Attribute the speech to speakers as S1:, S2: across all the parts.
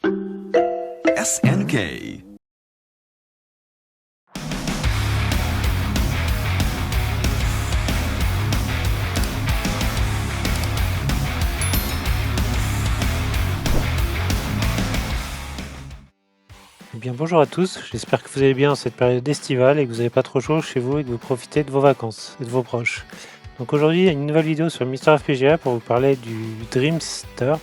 S1: SNK.
S2: Eh bien bonjour à tous, j'espère que vous allez bien en cette période estivale et que vous n'avez pas trop chaud chez vous et que vous profitez de vos vacances et de vos proches. Donc aujourd'hui il y a une nouvelle vidéo sur Mister FPGA pour vous parler du Dreamster.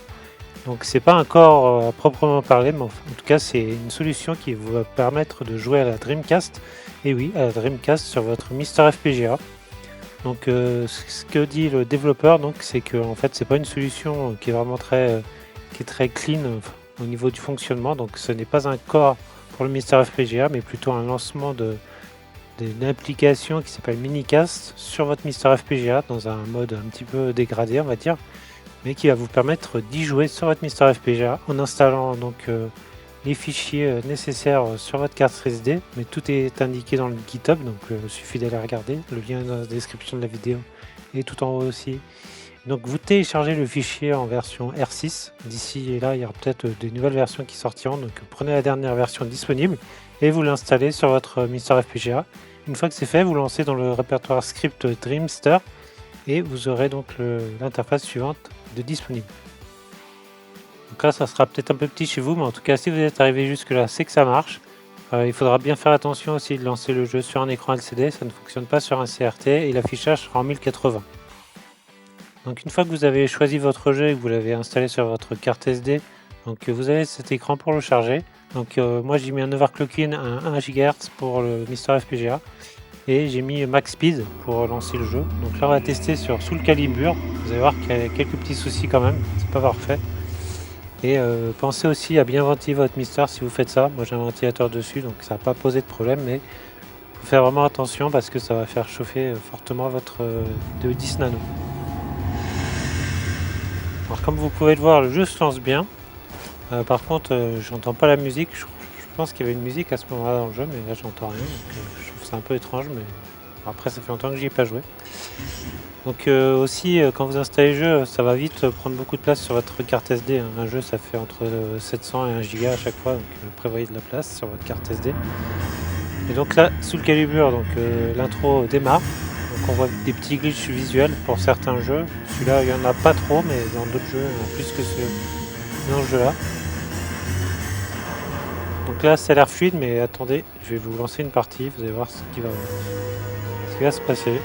S2: Donc c'est pas un corps à proprement parler, mais en tout cas c'est une solution qui vous va permettre de jouer à la Dreamcast, et oui à la Dreamcast sur votre Mister FPGA. Donc ce que dit le développeur, donc c'est que en fait c'est pas une solution qui est vraiment très clean au niveau du fonctionnement, donc ce n'est pas un corps pour le Mister FPGA mais plutôt un lancement d'une application qui s'appelle Minicast sur votre Mister FPGA dans un mode un petit peu dégradé on va dire, mais qui va vous permettre d'y jouer sur votre Mister FPGA en installant donc les fichiers nécessaires sur votre carte SD, mais tout est indiqué dans le GitHub, donc il suffit d'aller regarder, le lien est dans la description de la vidéo et tout en haut aussi. Donc vous téléchargez le fichier en version R6, d'ici et là il y aura peut-être des nouvelles versions qui sortiront, donc prenez la dernière version disponible et vous l'installez sur votre Mister FPGA. Une fois que c'est fait, vous lancez dans le répertoire script Dreamster et vous aurez donc l'interface suivante de disponible. Donc là ça sera peut-être un peu petit chez vous, mais en tout cas si vous êtes arrivé jusque là c'est que ça marche. Il faudra bien faire attention aussi de lancer le jeu sur un écran LCD, ça ne fonctionne pas sur un CRT et l'affichage sera en 1080. Donc une fois que vous avez choisi votre jeu et que vous l'avez installé sur votre carte SD, donc vous avez cet écran pour le charger. Donc moi j'ai mis un overclocking à 1 GHz pour le Mister FPGA et j'ai mis max speed pour lancer le jeu. Donc là on va tester sur Soul Calibur, vous allez voir qu'il y a quelques petits soucis quand même, c'est pas parfait. Et pensez aussi à bien ventiler votre Mister si vous faites ça. Moi j'ai un ventilateur dessus donc ça va pas poser de problème, mais il faut faire vraiment attention parce que ça va faire chauffer fortement votre de 10 nano. Alors comme vous pouvez le voir, le jeu se lance bien. Par contre, j'entends pas la musique. Je pense qu'il y avait une musique à ce moment-là dans le jeu, mais là j'entends rien. Donc, je trouve ça un peu étrange, mais après ça fait longtemps que j'y ai pas joué. Donc aussi, quand vous installez le jeu, ça va vite prendre beaucoup de place sur votre carte SD. Hein. Un jeu, ça fait entre 700 et 1 Go à chaque fois, donc prévoyez de la place sur votre carte SD. Et donc là, sous le Calibur, donc l'intro démarre. Donc on voit des petits glitches visuels pour certains jeux. Celui-là, il n'y en a pas trop, mais dans d'autres jeux, il y en a plus que dans ce jeu-là. Donc là, ça a l'air fluide, mais attendez, je vais vous lancer une partie, vous allez voir ce qui va se passer.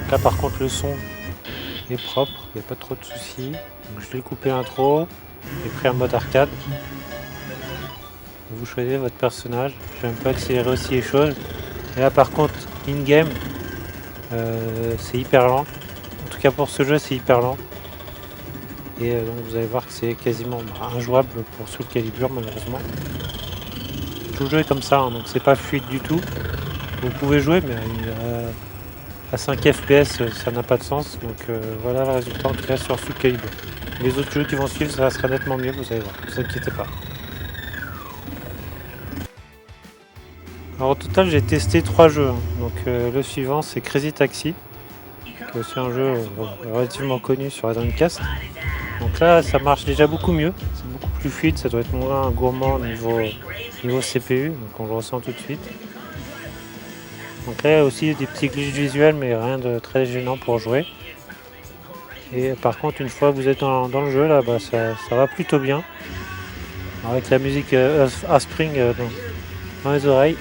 S2: Donc là, par contre, le son est propre, il n'y a pas trop de soucis. Donc je vais couper l'intro, j'ai pris un mode arcade. Vous choisissez votre personnage, je vais un peu accélérer aussi les choses. Et là par contre, in-game, c'est hyper lent. En tout cas pour ce jeu, c'est hyper lent. Et donc vous allez voir que c'est quasiment injouable pour Soul Calibur malheureusement. Tout le jeu est comme ça, hein, donc c'est pas fluide du tout. Vous pouvez jouer, mais à 5 FPS, ça n'a pas de sens. Donc voilà le résultat en tout cas sur Soul Calibur. Les autres jeux qui vont suivre, ça sera nettement mieux, vous allez voir, ne vous inquiétez pas. Alors au total j'ai testé 3 jeux, hein. Donc le suivant c'est Crazy Taxi, qui est aussi un jeu relativement connu sur la Dreamcast. Donc là ça marche déjà beaucoup mieux, c'est beaucoup plus fluide, ça doit être moins gourmand niveau CPU, donc on le ressent tout de suite. Donc là il y a aussi des petits glitches visuels mais rien de très gênant pour jouer. Et par contre une fois que vous êtes dans le jeu là, bah, ça va plutôt bien. Alors, avec la musique Offspring dans les oreilles.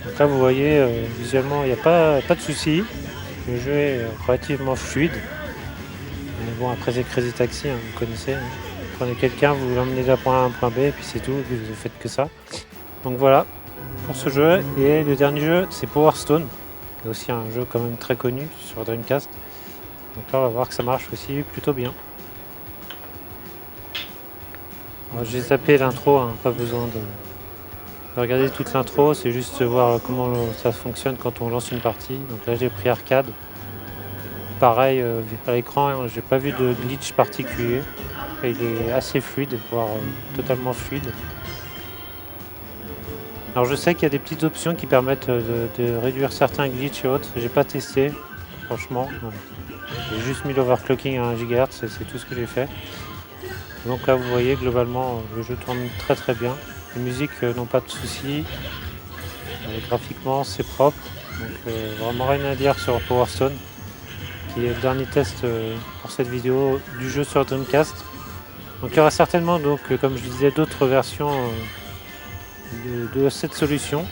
S2: Donc là vous voyez visuellement il n'y a pas de souci, le jeu est relativement fluide. Mais bon après c'est Crazy Taxi, hein, vous connaissez, hein. Vous prenez quelqu'un, vous l'emmenez d'un point A à un point B et puis c'est tout, et puis vous ne faites que ça. Donc voilà pour ce jeu. Et le dernier jeu c'est Power Stone, qui est aussi un jeu quand même très connu sur Dreamcast. Donc là on va voir que ça marche aussi plutôt bien. J'ai zappé l'intro, hein, pas besoin de regarder toute l'intro, c'est juste voir comment ça fonctionne quand on lance une partie. Donc là j'ai pris arcade. Pareil à l'écran, j'ai pas vu de glitch particulier. Et il est assez fluide, voire totalement fluide. Alors je sais qu'il y a des petites options qui permettent de réduire certains glitches et autres, j'ai pas testé. franchement. J'ai juste mis l'overclocking à 1 GHz, c'est tout ce que j'ai fait. Donc là vous voyez globalement le jeu tourne très très bien. Les musiques n'ont pas de soucis. Graphiquement c'est propre. Donc vraiment rien à dire sur Power Stone, qui est le dernier test pour cette vidéo du jeu sur Dreamcast. Donc il y aura certainement, donc, comme je disais, d'autres versions de cette solution.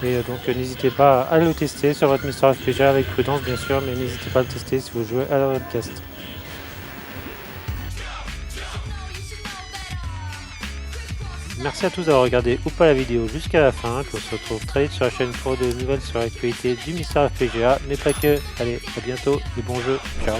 S2: Et donc n'hésitez pas à le tester sur votre Mister FPGA avec prudence bien sûr, mais n'hésitez pas à le tester si vous jouez à la Dreamcast. Merci à tous d'avoir regardé ou pas la vidéo jusqu'à la fin, on se retrouve très vite sur la chaîne pour de nouvelles sur l'actualité du Mister FPGA, mais pas que. Allez, à bientôt et bon jeu, ciao.